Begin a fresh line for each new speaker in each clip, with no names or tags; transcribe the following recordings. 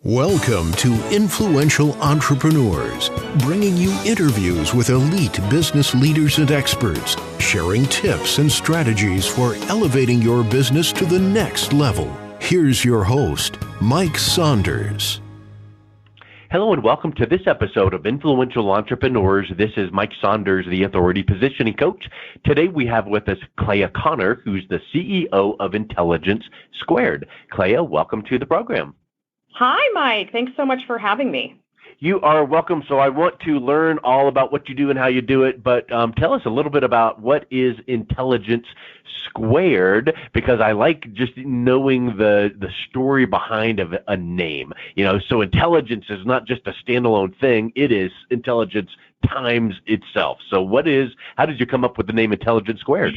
Welcome to Influential Entrepreneurs, bringing you interviews with elite business leaders and experts, sharing tips and strategies for elevating your business to the next level. Here's your host, Mike Saunders.
Hello and welcome to this episode of Influential Entrepreneurs. This is Mike Saunders, the Authority Positioning Coach. Today we have with us Clea Conner, who's the CEO of Intelligence Squared. Clea, welcome to the program.
Hi, Mike. Thanks so much for having me.
You are welcome. So I want to learn all about what you do and how you do it, but tell us a little bit about what is Intelligence Squared, because I like just knowing the story behind a name. You know, so intelligence is not just a standalone thing. It is intelligence times itself. So how did you come up with the name Intelligence Squared?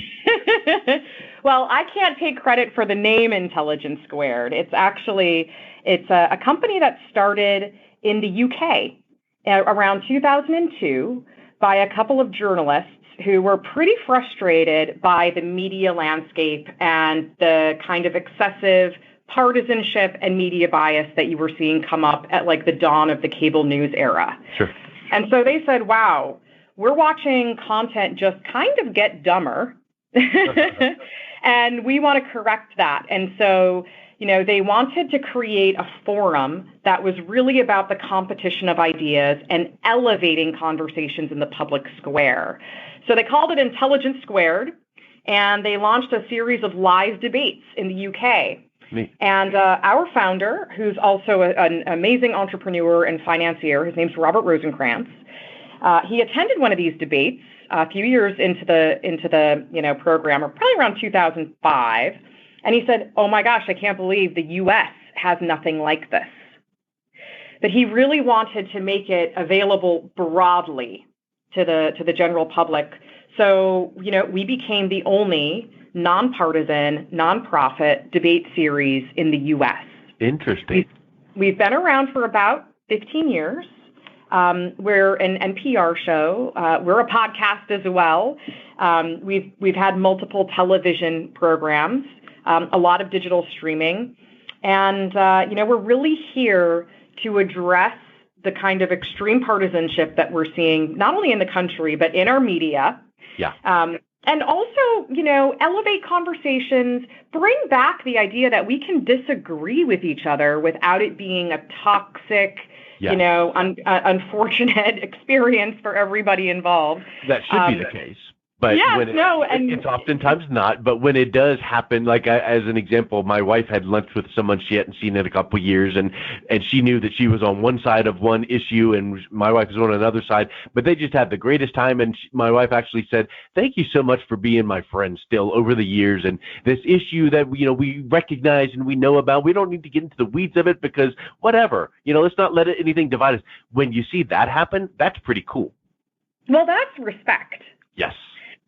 Well, I can't take credit for the name Intelligence Squared. It's a company that started in the UK around 2002 by a couple of journalists who were pretty frustrated by the media landscape and the kind of excessive partisanship and media bias that you were seeing come up at like the dawn of the cable news era.
Sure.
And so they said, wow, we're watching content just kind of get dumber. And we want to correct that. And so, they wanted to create a forum that was really about the competition of ideas and elevating conversations in the public square. So they called it Intelligence Squared, and they launched a series of live debates in the UK. And our founder, who's also an amazing entrepreneur and financier, his name's Robert Rosencrantz, he attended one of these debates a few years into the program, or probably around 2005, and he said, "Oh my gosh, I can't believe the U.S. has nothing like this." But he really wanted to make it available broadly to the general public. So we became the only nonpartisan, nonprofit debate series in the U.S. Interesting. We've been around for about 15 years. We're an NPR show. We're a podcast as well. We've had multiple television programs, a lot of digital streaming, and we're really here to address the kind of extreme partisanship that we're seeing not only in the country but in our media. Yeah. And also, elevate conversations, bring back the idea that we can disagree with each other without it being a toxic, unfortunate experience for everybody involved.
That should be the case. But it's oftentimes not. But when it does happen, like as an example, my wife had lunch with someone she hadn't seen in a couple of years, and she knew that she was on one side of one issue and my wife was on another side, but they just had the greatest time. And my wife actually said, "Thank you so much for being my friend still over the years. And this issue that we recognize and we know about, we don't need to get into the weeds of it because whatever, let's not let anything divide us." When you see that happen, that's pretty cool.
Well, that's respect.
Yes.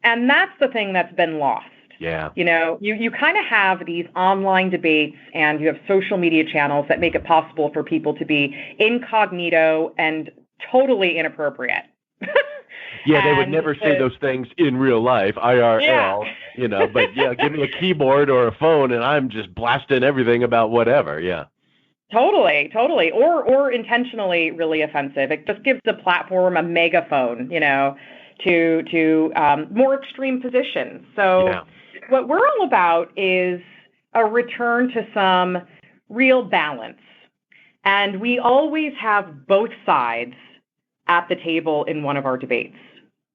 And that's the thing that's been lost.
Yeah.
You kind of have these online debates and you have social media channels that make it possible for people to be incognito and totally inappropriate.
Yeah, they would never say those things in real life, IRL, but give me a keyboard or a phone and I'm just blasting everything about whatever. Yeah.
Totally. Or intentionally really offensive. It just gives the platform a megaphone, to more extreme positions. So what we're all about is a return to some real balance. And we always have both sides at the table in one of our debates.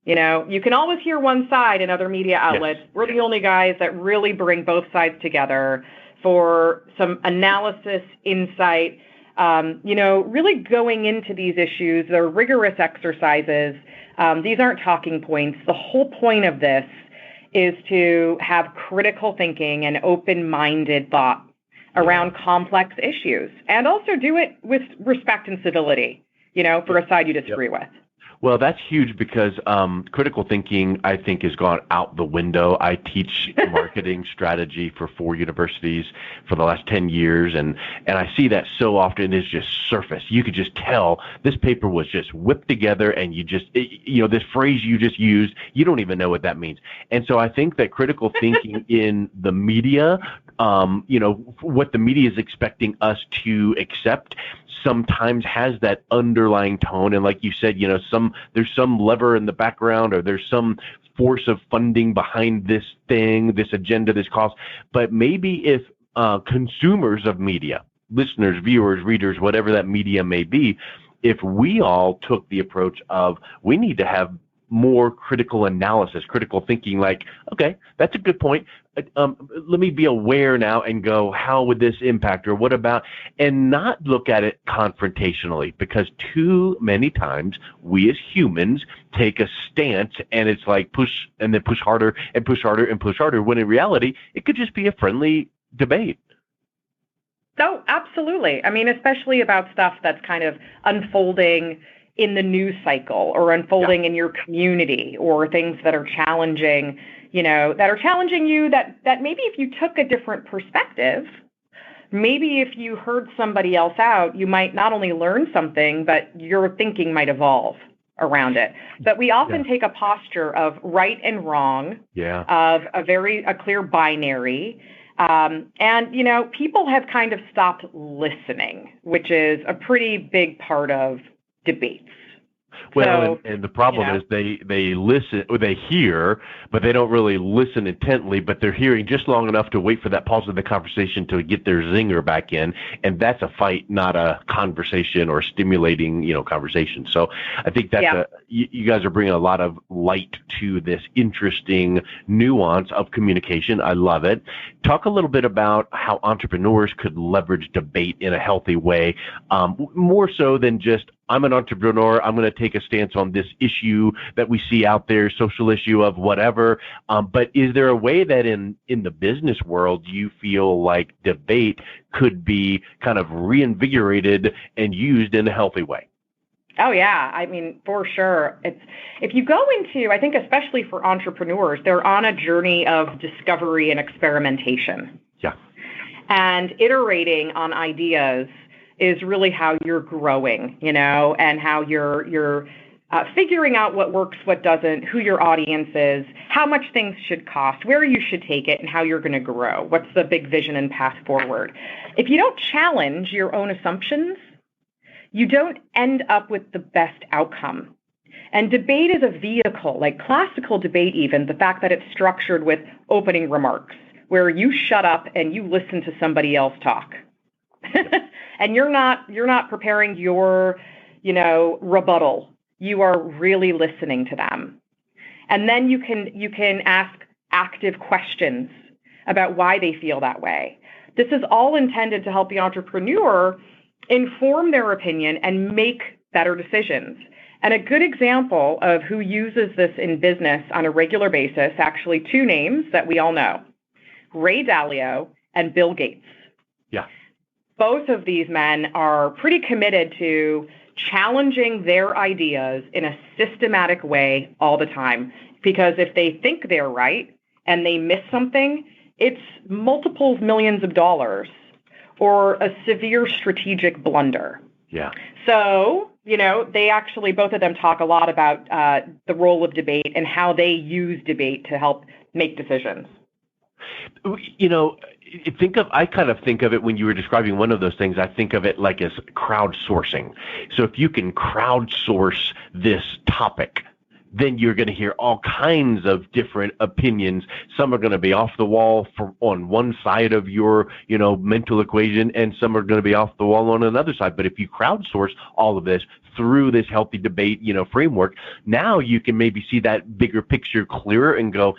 You can always hear one side in other media outlets. Yes. We're the only guys that really bring both sides together for some analysis, insight, really going into these issues. They're rigorous exercises. These aren't talking points. The whole point of this is to have critical thinking and open-minded thought around complex issues, and also do it with respect and civility, for a side you disagree with.
Well, that's huge because critical thinking, I think, has gone out the window. I teach marketing strategy for 4 universities for the last 10 years, and I see that so often. It's just surface. You could just tell this paper was just whipped together, and this phrase you just used, you don't even know what that means. And so I think that critical thinking in the media, what the media is expecting us to accept, sometimes has that underlying tone. And like you said, there's some lever in the background, or there's some force of funding behind this thing, this agenda, this cause. But maybe if consumers of media, listeners, viewers, readers, whatever that media may be, if we all took the approach of we need to have more critical analysis, critical thinking, like, okay, that's a good point. Let me be aware now and go, how would this impact, or what about, and not look at it confrontationally, because too many times we as humans take a stance and it's like push and then push harder and push harder and push harder, when in reality, it could just be a friendly debate.
Oh, absolutely. I mean, especially about stuff that's kind of unfolding in the news cycle or unfolding in your community, or things that are challenging, that are challenging you, that maybe if you took a different perspective, maybe if you heard somebody else out, you might not only learn something, but your thinking might evolve around it. But we often take a posture of right and wrong, of a clear binary. And people have kind of stopped listening, which is a pretty big part of debates.
Well, and the problem is they listen, or they hear, but they don't really listen intently, but they're hearing just long enough to wait for that pause in the conversation to get their zinger back in. And that's a fight, not a conversation or stimulating, conversation. So I think that's you guys are bringing a lot of light to this interesting nuance of communication. I love it. Talk a little bit about how entrepreneurs could leverage debate in a healthy way, more so than just, I'm an entrepreneur, I'm going to take a stance on this issue that we see out there, social issue of whatever. But is there a way that in the business world you feel like debate could be kind of reinvigorated and used in a healthy way?
Oh, yeah. I mean, for sure. If you go into, I think especially for entrepreneurs, they're on a journey of discovery and experimentation.
Yeah.
And iterating on ideas is really how you're growing, and how you're figuring out what works, what doesn't, who your audience is, how much things should cost, where you should take it, and how you're going to grow. What's the big vision and path forward? If you don't challenge your own assumptions, you don't end up with the best outcome. And debate is a vehicle, like classical debate even, the fact that it's structured with opening remarks, where you shut up and you listen to somebody else talk. And you're not preparing your, rebuttal. You are really listening to them. And then you can ask active questions about why they feel that way. This is all intended to help the entrepreneur inform their opinion and make better decisions. And a good example of who uses this in business on a regular basis, actually 2 names that we all know, Ray Dalio and Bill Gates.
Yeah.
Both of these men are pretty committed to challenging their ideas in a systematic way all the time. Because if they think they're right and they miss something, it's multiple millions of dollars or a severe strategic blunder.
Yeah.
So, they actually, both of them talk a lot about the role of debate and how they use debate to help make decisions.
I kind of think of it when you were describing one of those things, I think of it like as crowdsourcing. So if you can crowdsource this topic, then you're going to hear all kinds of different opinions. Some are going to be off the wall on one side of your, mental equation, and some are going to be off the wall on another side. But if you crowdsource all of this through this healthy debate, framework, now you can maybe see that bigger picture clearer and go,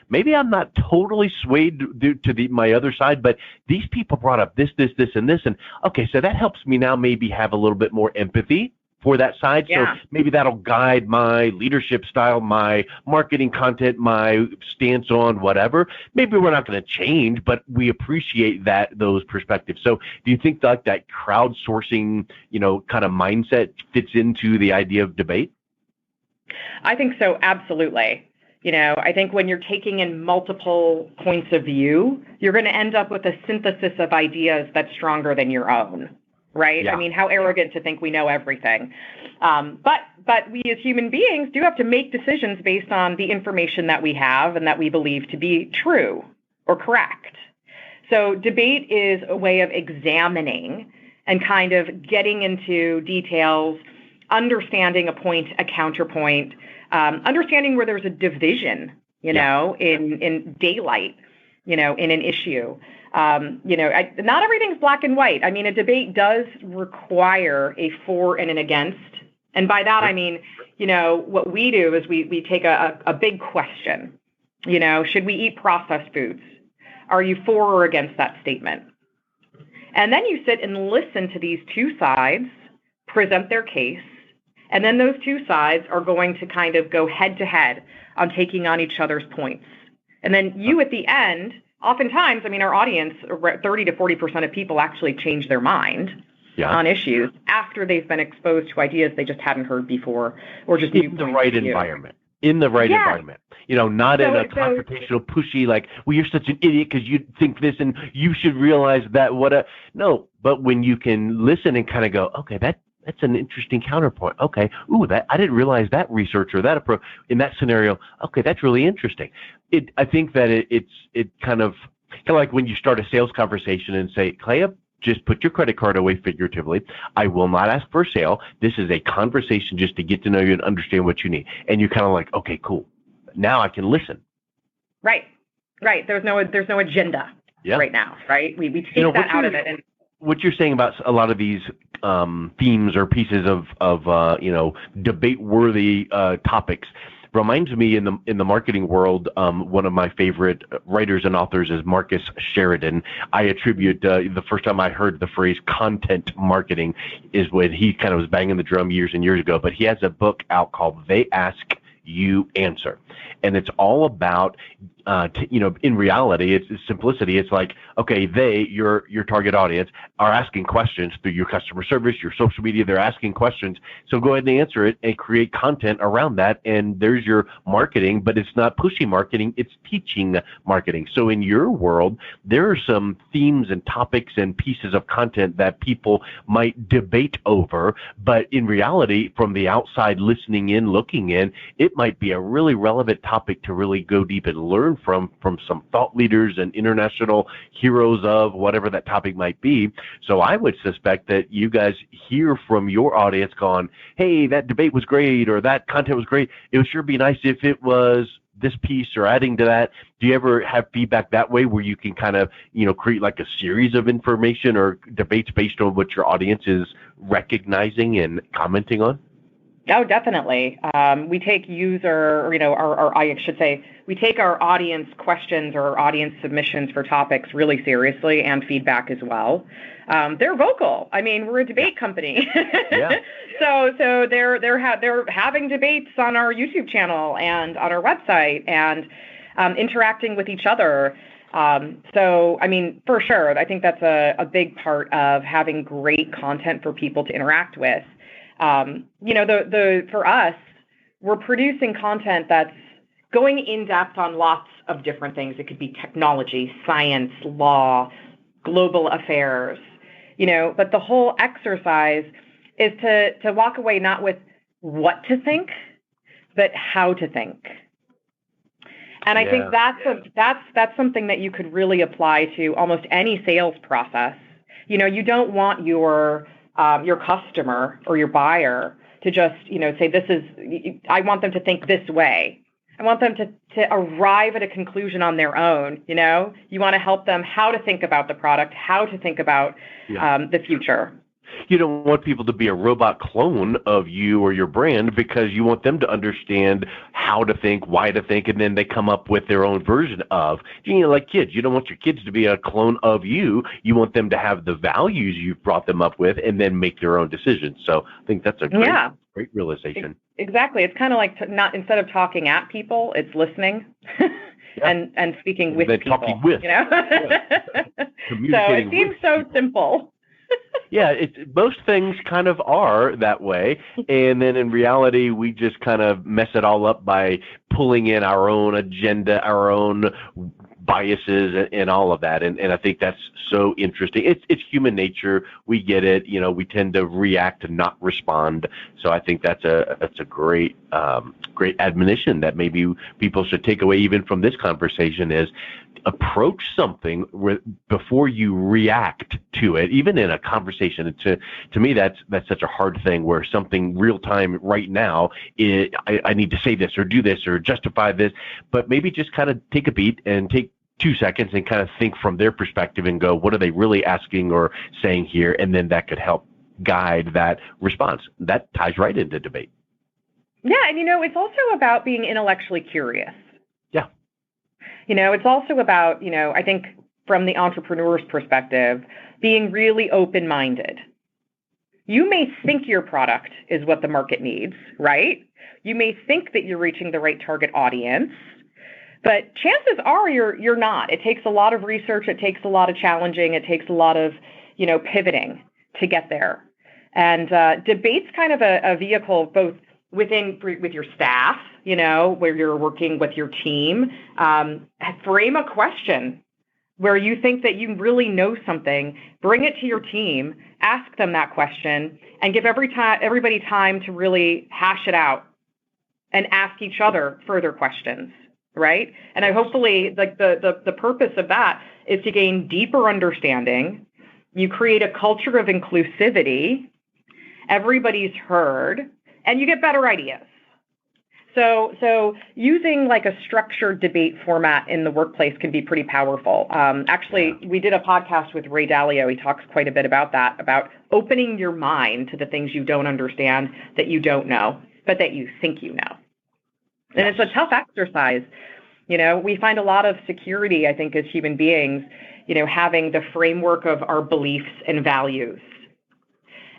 maybe I'm not totally swayed to my other side, but these people brought up this, and this. And okay, so that helps me now maybe have a little bit more empathy for that side.
Yeah.
So maybe that'll guide my leadership style, my marketing content, my stance on whatever. Maybe we're not going to change, but we appreciate those perspectives. So do you think that crowdsourcing, kind of mindset fits into the idea of debate?
I think so, absolutely. I think when you're taking in multiple points of view, you're going to end up with a synthesis of ideas that's stronger than your own, right?
Yeah.
I mean, how arrogant to think we know everything. But we as human beings do have to make decisions based on the information that we have and that we believe to be true or correct. So debate is a way of examining and kind of getting into details, understanding a point, a counterpoint, understanding where there's a division, in daylight, in an issue. Not everything's black and white. I mean, a debate does require a for and an against. And by that, I mean, what we do is we take a big question. Should we eat processed foods? Are you for or against that statement? And then you sit and listen to these two sides present their case. And then those two sides are going to kind of go head to head on taking on each other's points. And then you at the end, oftentimes, I mean, our audience, 30 to 40% of people actually change their mind on issues after they've been exposed to ideas they just hadn't heard before or just
in the right environment. In the right environment, not in a confrontational, pushy, like, well, you're such an idiot because you think this and you should realize that no, but when you can listen and kind of go, okay, that's an interesting counterpoint. Okay. Ooh, I didn't realize that research or that approach in that scenario. Okay. That's really interesting. I think that it's kind of like when you start a sales conversation and say, Clea, just put your credit card away figuratively. I will not ask for a sale. This is a conversation just to get to know you and understand what you need. And you're kind of like, okay, cool. Now I can listen.
Right. There's no agenda right now, right? We take that out of it. And
what you're saying about a lot of these themes or pieces of debate-worthy topics reminds me in the marketing world. One of my favorite writers and authors is Marcus Sheridan. I attribute the first time I heard the phrase content marketing is when he kind of was banging the drum years and years ago. But he has a book out called They Ask, You Answer. And it's all about, in reality, it's simplicity. It's like, okay, your target audience are asking questions through your customer service, your social media. They're asking questions. So go ahead and answer it and create content around that. And there's your marketing, but it's not pushy marketing. It's teaching marketing. So in your world, there are some themes and topics and pieces of content that people might debate over. But in reality, from the outside listening in, looking in, it might be a really relevant topic to really go deep and learn from some thought leaders and international heroes of whatever that topic might be. So I would suspect that you guys hear from your audience going, hey, that debate was great or that content was great. It would sure be nice if it was this piece or adding to that. Do you ever have feedback that way where you can kind of, create like a series of information or debates based on what your audience is recognizing and commenting on?
Oh, definitely. We take we take our audience questions or our audience submissions for topics really seriously and feedback as well. They're vocal. I mean, we're a debate company.
Yeah.
So they're having debates on our YouTube channel and on our website and interacting with each other. So, I mean, for sure, I think that's a big part of having great content for people to interact with. For us, we're producing content that's going in depth on lots of different things. It could be technology, science, law, global affairs, but the whole exercise is to walk away not with what to think, but how to think. And I think that's something that you could really apply to almost any sales process. You don't want your customer or your buyer to just, say, I want them to think this way. I want them to arrive at a conclusion on their own. You want to help them how to think about the product, how to think about the future.
You don't want people to be a robot clone of you or your brand, because you want them to understand how to think, why to think, and then they come up with their own version of. Like kids, you don't want your kids to be a clone of you. You want them to have the values you've brought them up with and then make their own decisions. So I think that's a great realization.
Exactly. It's kind of like instead of talking at people, it's listening. And speaking with people.
Talking with.
So it seems so simple.
Most things kind of are that way. And then in reality, we just kind of mess it all up by pulling in our own agenda, our own biases and all of that. And I think that's so interesting. It's human nature. We get it. We tend to react and not respond. So I think that's a great admonition that maybe people should take away even from this conversation is approach something before you react to it, even in a conversation. And to me, that's such a hard thing, where something real time right now, I need to say this or do this or justify this, but maybe just kind of take a beat and take 2 seconds and kind of think from their perspective and go, what are they really asking or saying here? And then that could help guide that response. That ties right into debate.
Yeah. And, it's also about being intellectually curious.
Yeah.
It's also about, I think from the entrepreneur's perspective, being really open-minded. You may think your product is what the market needs, right? You may think that you're reaching the right target audience, but chances are you're not. It takes a lot of research. It takes a lot of challenging. It takes a lot of, pivoting to get there. And debate's kind of a vehicle both with your staff, where you're working with your team. Frame a question where you think that you really know something, bring it to your team, ask them that question, and give everybody time to really hash it out and ask each other further questions, right? And I hopefully, the purpose of that is to gain deeper understanding. You create a culture of inclusivity, everybody's heard, and you get better ideas. So using like a structured debate format in the workplace can be pretty powerful. Actually, we did a podcast with Ray Dalio. He talks quite a bit about that, about opening your mind to the things you don't understand, that you don't know, but that you think you know. And it's a tough exercise. We find a lot of security, I think, as human beings, having the framework of our beliefs and values.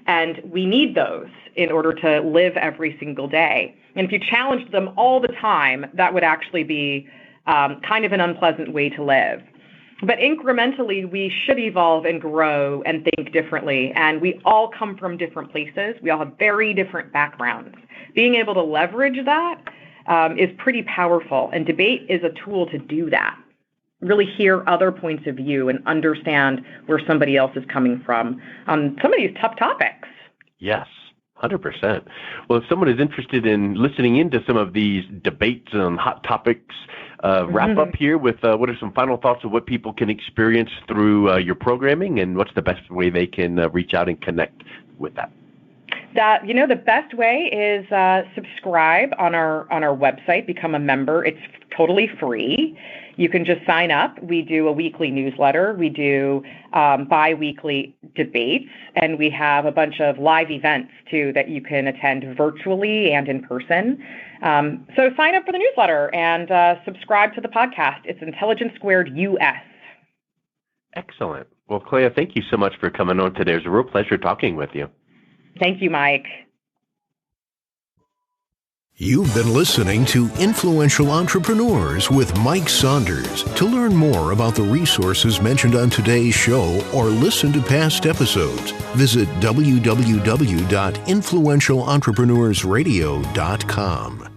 And we need those in order to live every single day. And if you challenge them all the time, that would actually be kind of an unpleasant way to live. But incrementally, we should evolve and grow and think differently. And we all come from different places. We all have very different backgrounds. Being able to leverage that is pretty powerful. And debate is a tool to do that. Really hear other points of view and understand where somebody else is coming from on some of these tough topics.
Yes, 100%. Well, if someone is interested in listening into some of these debates and hot topics, wrap up here with what are some final thoughts of what people can experience through your programming, and what's the best way they can reach out and connect with that?
The best way is subscribe on our website, become a member. It's totally free. You can just sign up. We do a weekly newsletter. We do bi-weekly debates, and we have a bunch of live events, too, that you can attend virtually and in person. So sign up for the newsletter and subscribe to the podcast. It's Intelligence Squared US.
Excellent. Well, Clea, thank you so much for coming on today. It was a real pleasure talking with you.
Thank you, Mike.
You've been listening to Influential Entrepreneurs with Mike Saunders. To learn more about the resources mentioned on today's show or listen to past episodes, visit www.influentialentrepreneursradio.com.